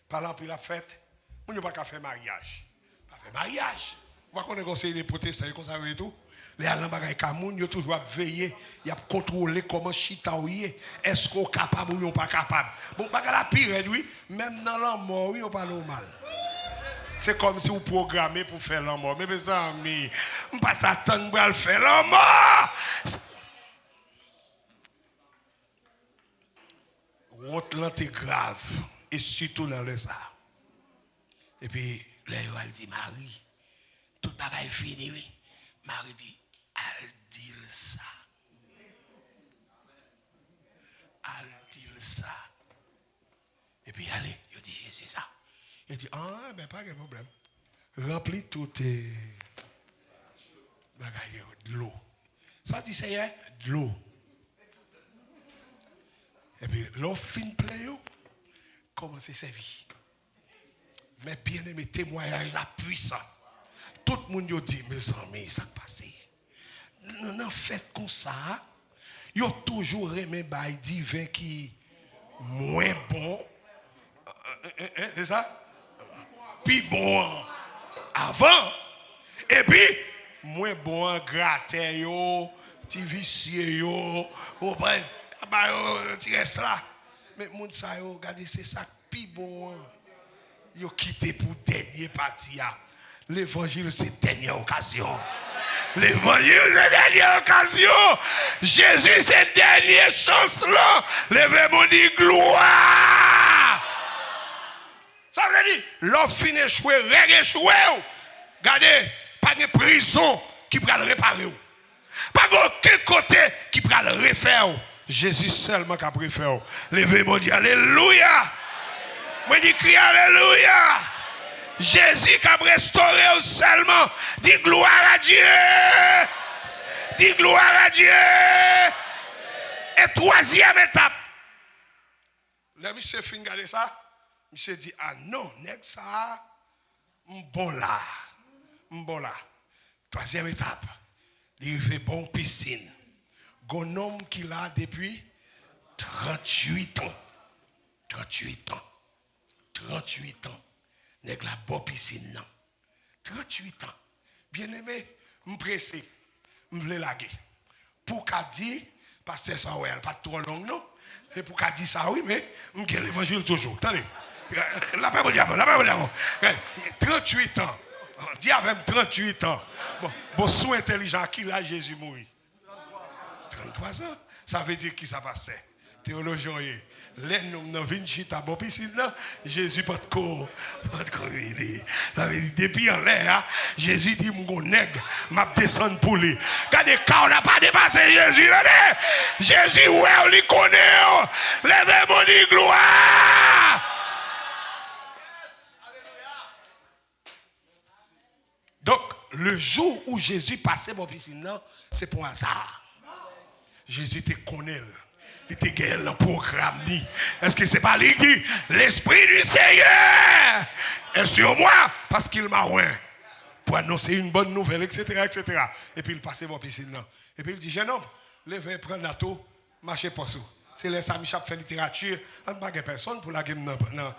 parlant puis la fête, on n'a pas qu'à faire mariage. Pas faire mariage. On va connaître conseil des protestants comme ça et tout. Les allants bagay kamoun, yo toujours veiller, y a contrôler comment chita ou yé, est-ce qu'on capable ou non pas capable. Bon bagay la pire oui, même dans la mort, oui, on pas normal. C'est comme si vous programmez pour faire la mort. Mais mes amis, on pas t'attendre pour le faire la mort. Route là est grave et surtout dans le ça. Et puis là il dit Marie, tout bagay fini oui. Marie dit al dit ça. Al dit ça. Et puis allez, il dit Jésus ça. Il dit ah ben pas de problème. Remplis tout tes bagay de l'eau. Ça dit c'est de l'eau. Et puis, l'eau fin plein, comment c'est servi. Mais bien aimé, témoignage la puissance. Tout le monde dit, mes amis, ça passe. Non, fait comme ça, il y a toujours aimé bail divin qui moins bon. C'est ça? Puis bon avant. Et puis, moins bon gratter, petit vicieux, vous prenez. Tu restes là. Mais moun sa yo, regardez, c'est ça pi bon. Yo quitté pour dernier partie. L'évangile, c'est dernière occasion. L'évangile, c'est dernière occasion. Jésus, c'est dernière chance là. Levez-moi dit gloire. Ça veut dire, l'homme finit échoué, règle échoué. Regardez, pas de prison qui peut le réparer. Pas aucun côté qui peut le refaire. Jésus seulement qui a préféré. Levez-moi, dit Alléluia. Moi, dis crie Alléluia. Jésus qui a restauré seulement. Dis gloire à Dieu. Dis gloire à Dieu. Et troisième étape. Le monsieur fin regarder ça. Monsieur dit ah non, nèg ça. Bon là. Troisième étape. Il fait bon piscine. Un homme qui l'a depuis 38 ans. 38 ans. Nèg la bonne piscine non. 38 ans. Bien-aimé, m'pressé. M'vle laguer. Pour qu'a dit pasteur Samuel pas trop long non. C'est pour qu'a dit ça oui mais m'gè l'évangile toujours. Attendez. La paix au diable. 38 ans. Dis avec 38 ans. Bon sous intelligent qui là Jésus mourit. 33 ans, ça veut dire qui ça passe. Théologien, les noms dans Vinci, à bon piscine, Jésus pas de corps. Ça veut dire, depuis en l'air, Jésus dit, mon nègre, m'a descendre pour lui. Regardez, quand on n'a pas dépassé Jésus, Jésus, ouais, on lui connaît. Levez-moi dit gloire. Donc, le jour où Jésus passait mon piscine, c'est pour hasard. Jésus te connaît. Il te gagne le programme. Est-ce que ce n'est pas lui qui l'Esprit du Seigneur est sur moi parce qu'il m'a oint pour annoncer une bonne nouvelle, etc. Et puis il passe mon piscine. Et puis il dit, jeune homme, levez, prendre la tour, marchez pour ça. C'est les Sami Chap fait littérature. On n'a pas personne pour la game dans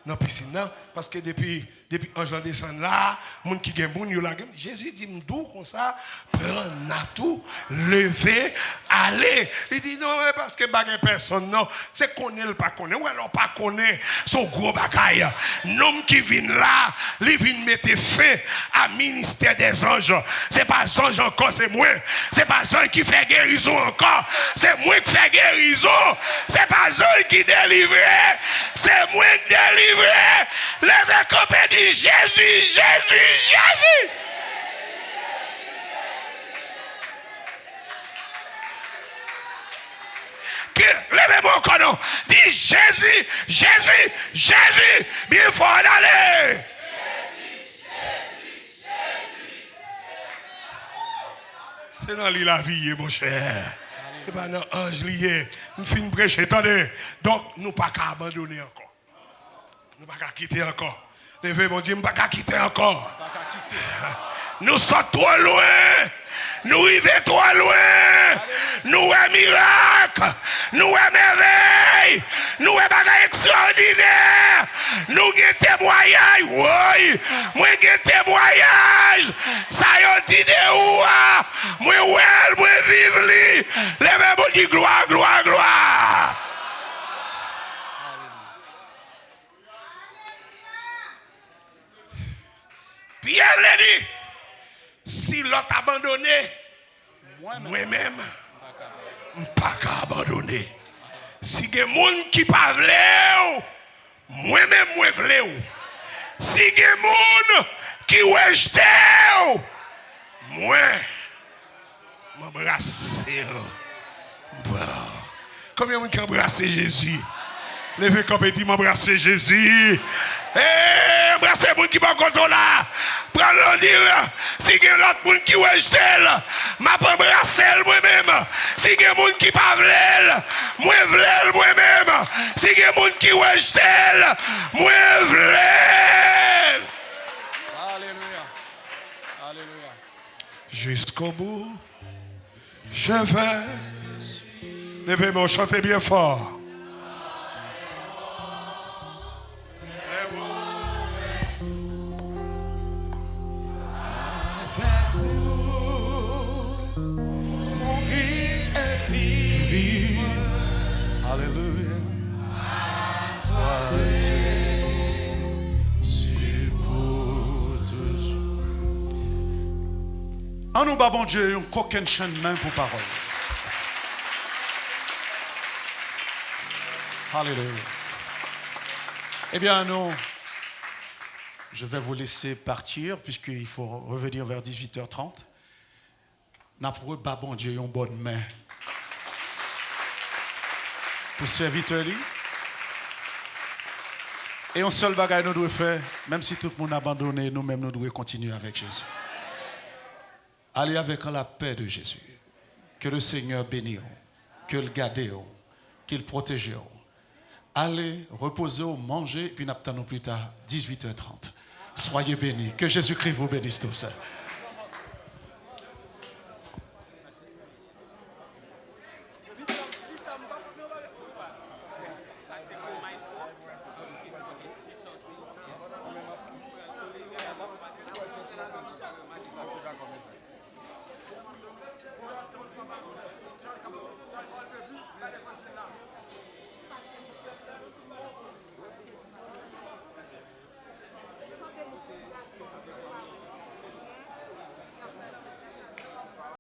la piscine. Parce que depuis Ange descend là, moun qui gagne moun, la game. Jésus dit, m'dou comme ça, prends la tour, levez, allez. Il dit, non, parce que bagay personne, non. C'est connaît le pas connaît. Ou alors pas connaît son gros bagaille. L'homme qui vient là, il vient mettre fin à ministère des anges. C'est pas ange encore, c'est moi. C'est pas ange qui fait guérison encore. C'est moi qui fait guérison. C'est pas eux qui délivre, c'est moi qui délivre. Levez comme et dit Jésus. Levez-moi encore non. Dis Jésus. Bien fort d'aller. C'est dans la vie, mon cher. Et bien, non, ange lié, nous finissons de prêcher. Attendez, donc, nous ne pouvons pas abandonner encore. Nous ne pouvons pas quitter encore. Levez, mon Dieu, nous ne pouvons pas quitter encore. Nous sommes trop loin. Nous arrivons trop loin. Nous sommes miracle. Nous sommes merveille. Nous sommes bagaille extraordinaire. Nous avons témoignage. Oui. Moi, j'ai témoignage. Ça y est, dit de où? Moi, ouais, moi, vive lui. Levez-moi du gloire, gloire, gloire. Pierre l'a dit. Si l'autre abandonné, moi-même, je ne peux pas abandonner. Si il y a des gens qui ne pas moi-même, je veux. Si il y a des gens qui rejettent, moi, je m'embrasse. Combien de gens qui embrassent Jésus? Levez comme il dit, m'embrasser Jésus. Embrassez les gens qui ne sont pas là. Prends-le dire. Si il y a l'autre monde qui rejette, je m'embrasse moi-même. Si il y a des gens qui ne pas moi je moi-même. Si il y a des gens qui rejette, moi je Alléluia. Alléluia. Jusqu'au bout, je vais. Levez-moi, chantez bien fort. Alléluia. En nous, bon Dieu, on coquin chaîne main pour parole. Alléluia. Eh bien, nous, je vais vous laisser partir puisqu'il faut revenir vers 18h30. N'a pour bon Dieu une bonne main. Pour serviteur. Et un seul bagage nous devons faire, même si tout le monde a abandonné, nous-mêmes nous devons continuer avec Jésus. Allez avec la paix de Jésus. Que le Seigneur bénisse, que le garde, qu'il protège. Allez, reposez, mangez, puis nous attendons plus tard, 18h30. Soyez bénis. Que Jésus-Christ vous bénisse tous.